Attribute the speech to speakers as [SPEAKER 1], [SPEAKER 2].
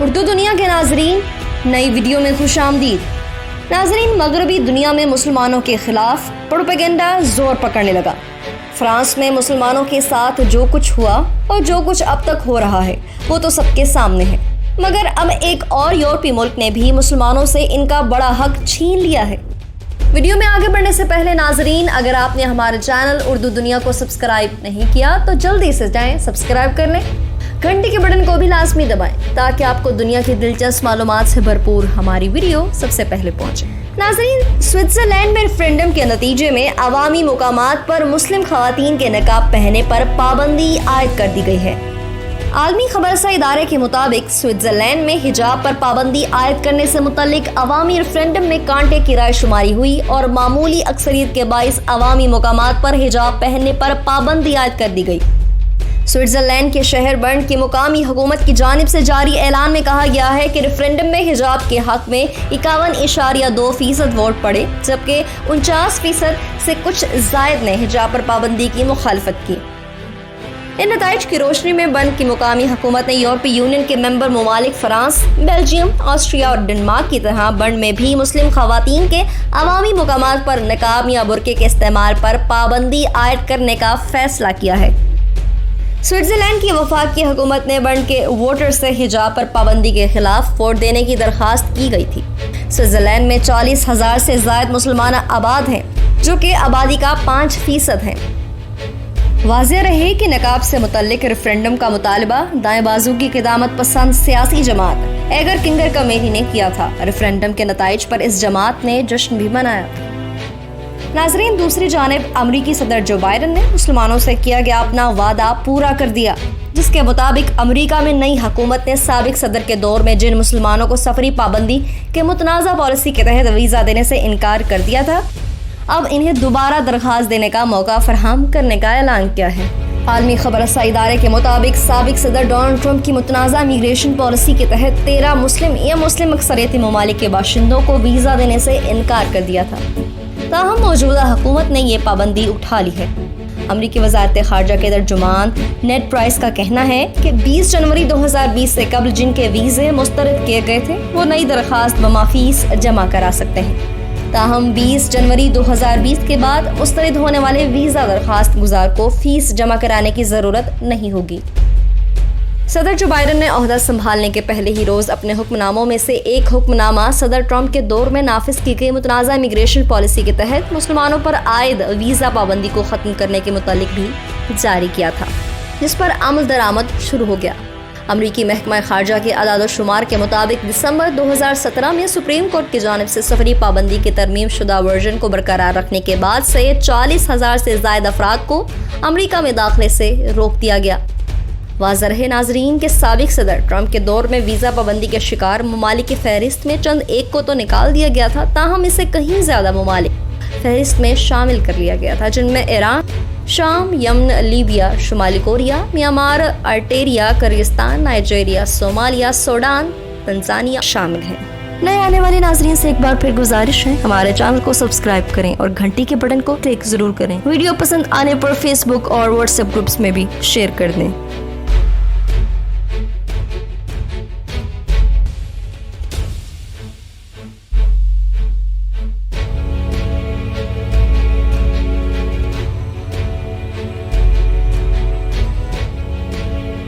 [SPEAKER 1] اردو دنیا کے ناظرین، نئی ویڈیو میں خوش آمدید۔ ناظرین، مغربی دنیا میں مسلمانوں کے خلاف پروپیگنڈا زور پکڑنے لگا۔ فرانس میں مسلمانوں کے ساتھ جو کچھ ہوا اور جو کچھ اب تک ہو رہا ہے وہ تو سب کے سامنے ہے، مگر اب ایک اور یورپی ملک نے بھی مسلمانوں سے ان کا بڑا حق چھین لیا ہے۔ ویڈیو میں آگے بڑھنے سے پہلے ناظرین، اگر آپ نے ہمارے چینل اردو دنیا کو سبسکرائب نہیں کیا تو جلدی سے جائیں سبسکرائب کر لیں، گھنٹی کے بٹن کو بھی لازمی دبائیں تاکہ آپ کو دنیا کی دلچسپ معلومات سے بھرپور ہماری ویڈیو سب سے پہلے پہنچے۔ ناظرین، سوئٹزرلینڈ میں ریفرینڈم کے نتیجے میں عوامی مقامات پر مسلم خواتین کے نقاب پہننے پر پابندی عائد کر دی گئی ہے۔ عالمی خبر رساں ادارے کے مطابق سوئٹزرلینڈ میں حجاب پر پابندی عائد کرنے سے متعلق عوامی ریفرینڈم میں کانٹے کی رائے شماری ہوئی اور معمولی اکثریت کے باعث عوامی مقامات پر حجاب پہننے پر پابندی عائد کر دی گئی۔ سوئٹزرلینڈ کے شہر برن کی مقامی حکومت کی جانب سے جاری اعلان میں کہا گیا ہے کہ ریفرینڈم میں حجاب کے حق میں 51.2% ووٹ پڑے، جبکہ 49% سے کچھ زائد نے حجاب پر پابندی کی مخالفت کی۔ ان نتائج کی روشنی میں برن کی مقامی حکومت نے یورپی یونین کے ممبر ممالک فرانس، بیلجیم، آسٹریا اور ڈنمارک کی طرح برن میں بھی مسلم خواتین کے عوامی مقامات پر نقاب یا برقعے کے استعمال پر پابندی عائد کرنے کا فیصلہ کیا ہے۔ سوئٹزرلینڈ کی وفاقی حکومت نے برن کے ووٹر سے حجاب پر پابندی کے خلاف ووٹ دینے کی درخواست کی گئی تھی۔ سوئٹزرلینڈ میں 40,000 سے زائد مسلمان آباد ہیں، جو کہ آبادی کا 5% ہیں۔ واضح رہے کہ نقاب سے متعلق ریفرینڈم کا مطالبہ دائیں بازو کی قدامت پسند سیاسی جماعت ایگر کنگر کمیٹی نے کیا تھا۔ ریفرینڈم کے نتائج پر اس جماعت نے جشن بھی منایا۔ ناظرین، دوسری جانب امریکی صدر جو بائیڈن نے مسلمانوں سے کیا گیا اپنا وعدہ پورا کر دیا، جس کے مطابق امریکہ میں نئی حکومت نے سابق صدر کے دور میں جن مسلمانوں کو سفری پابندی کے متنازع پالیسی کے تحت ویزا دینے سے انکار کر دیا تھا، اب انہیں دوبارہ درخواست دینے کا موقع فراہم کرنے کا اعلان کیا ہے۔ عالمی خبر رساں ادارے کے مطابق سابق صدر ڈونلڈ ٹرمپ کی متنازع امیگریشن پالیسی کے تحت 13 مسلم یا مسلم اکثریتی ممالک کے باشندوں کو ویزا دینے سے انکار کر دیا تھا، تاہم موجودہ حکومت نے یہ پابندی اٹھا لی ہے۔ امریکی وزارت خارجہ کے ترجمان نیڈ پرائس کا کہنا ہے کہ 20 جنوری 2020 سے قبل جن کے ویزے مسترد کیے گئے تھے وہ نئی درخواست بما فیس جمع کرا سکتے ہیں، تاہم 20 جنوری 2020 کے بعد مسترد ہونے والے ویزا درخواست گزار کو فیس جمع کرانے کی ضرورت نہیں ہوگی۔ صدر جو بائیڈن نے عہدہ سنبھالنے کے پہلے ہی روز اپنے حکم ناموں میں سے ایک حکم نامہ صدر ٹرمپ کے دور میں نافذ کی گئی متنازع امیگریشن پالیسی کے تحت مسلمانوں پر عائد ویزا پابندی کو ختم کرنے کے متعلق بھی جاری کیا تھا، جس پر عمل درآمد شروع ہو گیا۔ امریکی محکمہ خارجہ کے اعداد و شمار کے مطابق دسمبر 2017 میں سپریم کورٹ کی جانب سے سفری پابندی کے ترمیم شدہ ورژن کو برقرار رکھنے کے بعد سے 40,000 سے زائد افراد کو امریکہ میں داخلے سے روک دیا گیا۔ واضح رہے ناظرین کہ سابق صدر ٹرمپ کے دور میں ویزا پابندی کے شکار ممالک کی فہرست میں چند ایک کو تو نکال دیا گیا تھا، تاہم اسے کہیں زیادہ ممالک فہرست میں شامل کر لیا گیا تھا، جن میں ایران، شام، یمن، لیبیا، شمالی Korea, Myanmar, Eritrea, Kyrgyzstan, Nigeria, Somalia, Sudan, Tanzania شامل ہیں۔ نئے آنے والے ناظرین سے ایک بار پھر گزارش ہے، ہمارے چینل کو سبسکرائب کریں اور گھنٹی کے بٹن کو کلک ضرور کریں۔ ویڈیو پسند آنے پر فیس بک اور واٹس ایپ گروپس میں بھی شیئر کر دیں۔